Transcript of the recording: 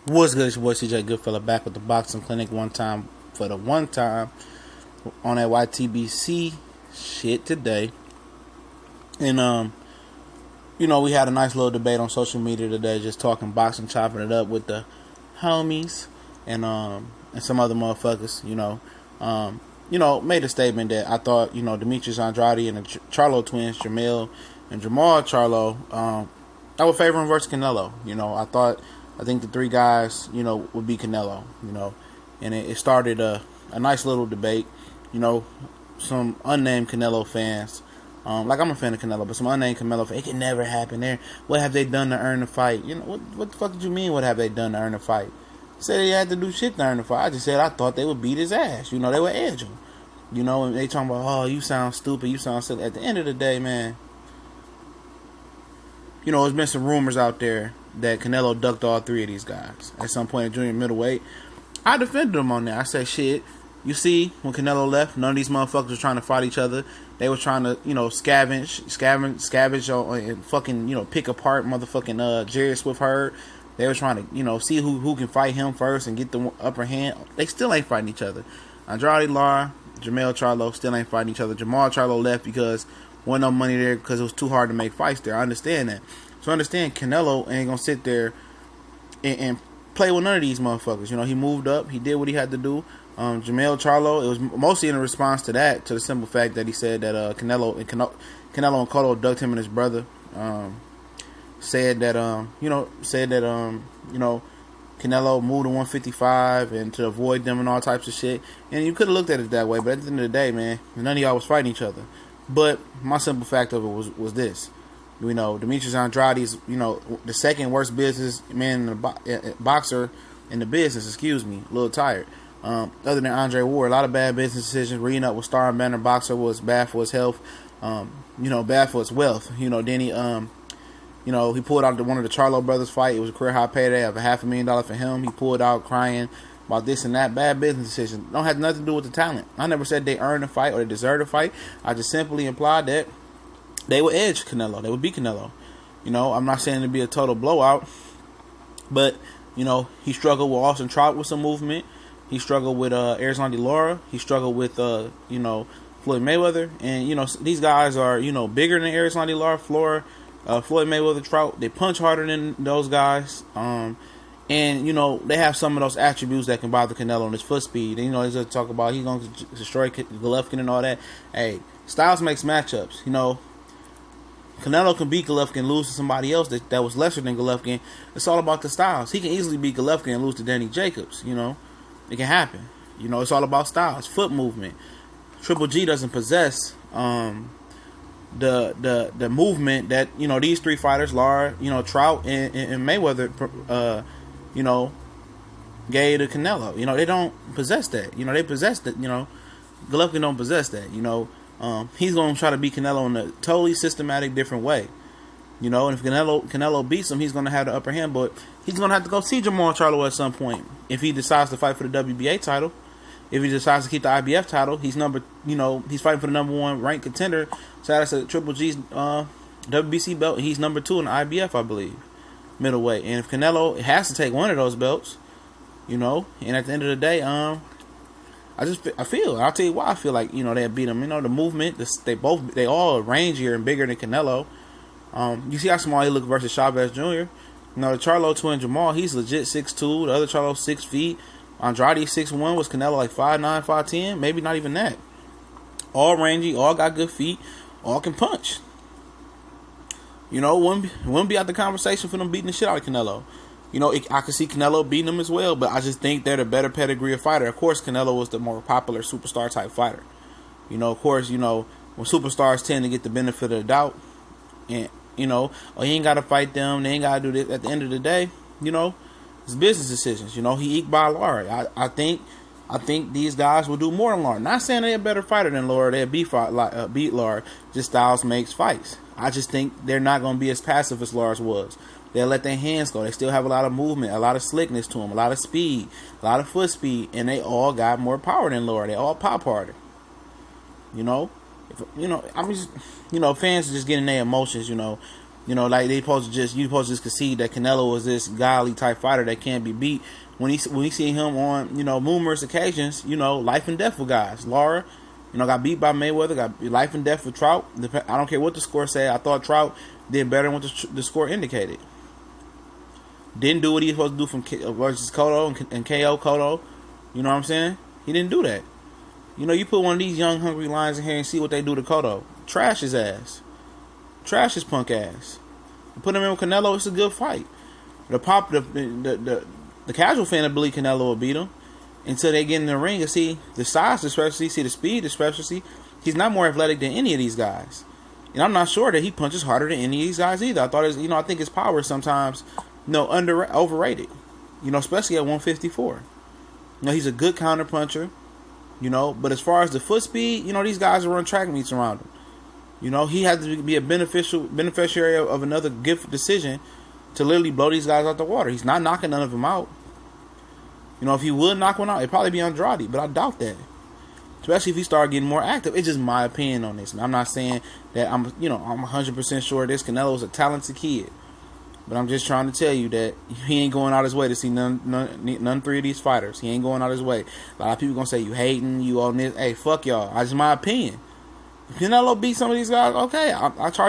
What's good? It's your boy CJ Goodfella back with the boxing clinic one time on that YTBC shit today. And we had a nice little debate on social media today, just talking boxing, chopping it up with the homies and some other motherfuckers, made a statement that I thought, Demtrius Andrade and the Charlo Twins, Jermell and Jermall Charlo, I would favor him versus Canelo. I think the three guys, would be Canelo, and it started a nice little debate. Some unnamed Canelo fans, like I'm a fan of Canelo, but some unnamed Canelo fans, it can never happen there. What have they done to earn the fight? What the fuck did you mean, what have they done to earn the fight? You said they had to do shit to earn the fight. I just said I thought they would beat his ass. They would edge him. And they talking about, oh, you sound stupid, you sound silly. At the end of the day, man, there's been some rumors out there that Canelo ducked all three of these guys at some point in junior middleweight. I defended him on that. I said, shit, you see, when Canelo left, none of these motherfuckers were trying to fight each other. They were trying to, scavenge and fucking, pick apart motherfucking Jerry Swift Hurd. They were trying to, see who can fight him first and get the upper hand. They still ain't fighting each other. Andrade Lara, Jermell Charlo still ain't fighting each other. Jermall Charlo left because wasn't no money there because it was too hard to make fights there. I understand that. So I understand Canelo ain't going to sit there and play with none of these motherfuckers. He moved up. He did what he had to do. Jermell Charlo, it was mostly in response to that, to the simple fact that he said that Canelo and Colo ducked him and his brother. Said that Canelo moved to 155 and to avoid them and all types of shit. And you could have looked at it that way, but at the end of the day, man, none of y'all was fighting each other. But my simple fact of it was this. Demtrius Andrade is, the second worst boxer in the business, a little tired. Other than Andre Ward, a lot of bad business decisions. Reading up with Star and Banner Boxer was bad for his health, bad for his wealth. Then he pulled out one of the Charlo brothers fight. It was a career high payday of $500,000 for him. He pulled out crying about this and that. Bad business decision. Don't have nothing to do with the talent. I never said they earned a fight or they deserved a fight. I just simply implied that they would edge Canelo. They would beat Canelo. I'm not saying it'd be a total blowout, but he struggled with Austin Trout with some movement. He struggled with Arizona Lara. He struggled with Floyd Mayweather. And these guys are bigger than Arizona Lara, Floyd Mayweather, Trout. They punch harder than those guys. And they have some of those attributes that can bother Canelo on his foot speed. And he's going to talk about he's going to destroy Golovkin and all that. Hey, styles makes matchups. Canelo can beat Golovkin and lose to somebody else that was lesser than Golovkin. It's all about the styles. He can easily beat Golovkin and lose to Danny Jacobs. It can happen. It's all about styles, foot movement. Triple G doesn't possess the movement that these three fighters, Lara, Trout and Mayweather, gave to Canelo. They don't possess that. They possess that. Golovkin don't possess that. He's going to try to beat Canelo in a totally systematic, different way. And if Canelo beats him, he's going to have the upper hand. But he's going to have to go see Jermall Charlo at some point if he decides to fight for the WBA title. If he decides to keep the IBF title, he's he's fighting for the number one ranked contender. So that's a Triple G's WBC belt. He's number 2 in the IBF, I believe, middleweight. And if Canelo has to take one of those belts, and at the end of the day, I'll tell you why I feel like, they beat him. The movement, they all rangier and bigger than Canelo. You see how small he looked versus Chavez Jr. The Charlo twin Jermall, he's legit 6'2". The other Charlo 6 feet. Andrade 6'1". Was Canelo like 5'9", 5'10"? Maybe not even that. All rangy, all got good feet, all can punch. Wouldn't be out the conversation for them beating the shit out of Canelo. I could see Canelo beating him as well, but I just think they're the better pedigree of fighter. Of course, Canelo was the more popular superstar type fighter. Of course, when superstars tend to get the benefit of the doubt, and he ain't got to fight them, they ain't got to do this. At the end of the day, it's business decisions. He eked by Lara. I think these guys will do more than Lara. Not saying they're a better fighter than Lara. They'll beat Lara. Just styles makes fights. I just think they're not going to be as passive as Lara's was. They'll let their hands go. They still have a lot of movement, a lot of slickness to them, a lot of speed, a lot of foot speed, and they all got more power than Lara. They all pop harder. I'm just, fans are just getting their emotions, You know, like you supposed to just concede that Canelo was this godly type fighter that can't be beat. When he see him on, you know, numerous occasions, you know, life and death with guys. Lara, you know, got beat by Mayweather, got life and death with Trout. I don't care what the score said. I thought Trout did better than what the score indicated. Didn't do what he was supposed to do from versus Cotto and KO Cotto. You know what I'm saying? He didn't do that. You know, you put one of these young, hungry lions in here and see what they do to Cotto. Trash his ass. Trash his punk ass. You put him in with Canelo, it's a good fight. The casual fan will believe Canelo will beat him until they get in the ring and see the size discrepancy, see the speed discrepancy. He's not more athletic than any of these guys. And I'm not sure that he punches harder than any of these guys either. I think his power is sometimes, overrated. You know, especially at 154. You know, he's a good counter puncher. You know, but as far as the foot speed, you know, these guys run track meets around him. You know, he has to be a beneficiary of another gift decision to literally blow these guys out the water. He's not knocking none of them out. You know, if he would knock one out, it'd probably be Andrade, but I doubt that. Especially if he started getting more active. It's just my opinion on this. I'm not saying that I'm 100% sure this Canelo's a talented kid. But I'm just trying to tell you that he ain't going out his way to see none three of these fighters. He ain't going out his way. A lot of people gonna say you hating, you on this. Hey, fuck y'all. That's my opinion. If Canelo beat some of these guys, okay, I charge